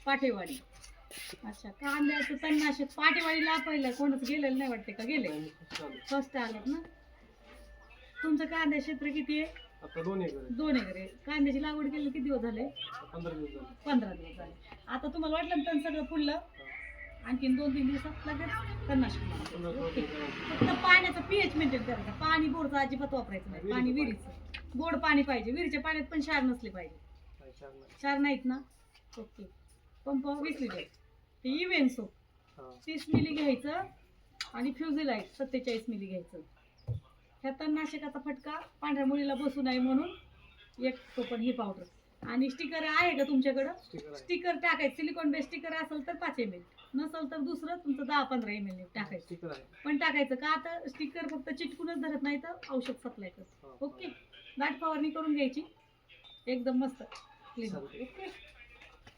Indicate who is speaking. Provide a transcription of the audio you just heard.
Speaker 1: पाटेवाडी. अच्छा, कांद्याचं तणनाशक पाटेवाडीला पहिलं कोणच गेलेलं नाही वाटते का? गेले फर्स्ट आलेत ना. तुमचं कांद्या क्षेत्र किती आहे?
Speaker 2: आता 2 एकर.
Speaker 1: 2 एकर आहे. कांद्याची लागवड केली किती दिवस झाले?
Speaker 2: 15 दिवस झाले.
Speaker 1: 15 दिवस झाले. आता तुम्हाला वाटलं ना तण सगळं फुललं, आणखीन 2-3 दिवसात लगेच तणनाशक मारायचं. ओके. फक्त पाण्याचं पीएच मेंटेन करायचं. पाणी बोरचं अजिबात वापरायचं नाही. पाणी विहिरीचं गोड पाणी पाहिजे. विहिरीच्या पाण्यात पण क्षार नसले पाहिजे. क्षार नाहीत ना? ओके. Pump 20 litre. ते इव्हेन सोप 30 मिली घ्यायचं आणि फ्युझिलाइट 47 मिली घ्यायचं. ह्या तणनाशकाचा फटका पांढऱ्या मुलीला बसू नये म्हणून एक टोपण ही पावडर. आणि स्टिकर आहे का तुमच्याकडं? स्टिकर टाकायचं. सिलिकॉन बेस स्टिकर असेल तर 5 ml, नसेल तर दुसरं तुमचं 10-15 ml टाकायचं. पण टाकायचं का? आता स्टिकर फक्त चिटकूनच धरत नाही तर औषध सप्लाय करतं. ओके. दाट फवारणी करून घ्यायची एकदम मस्त क्लीन. ओके.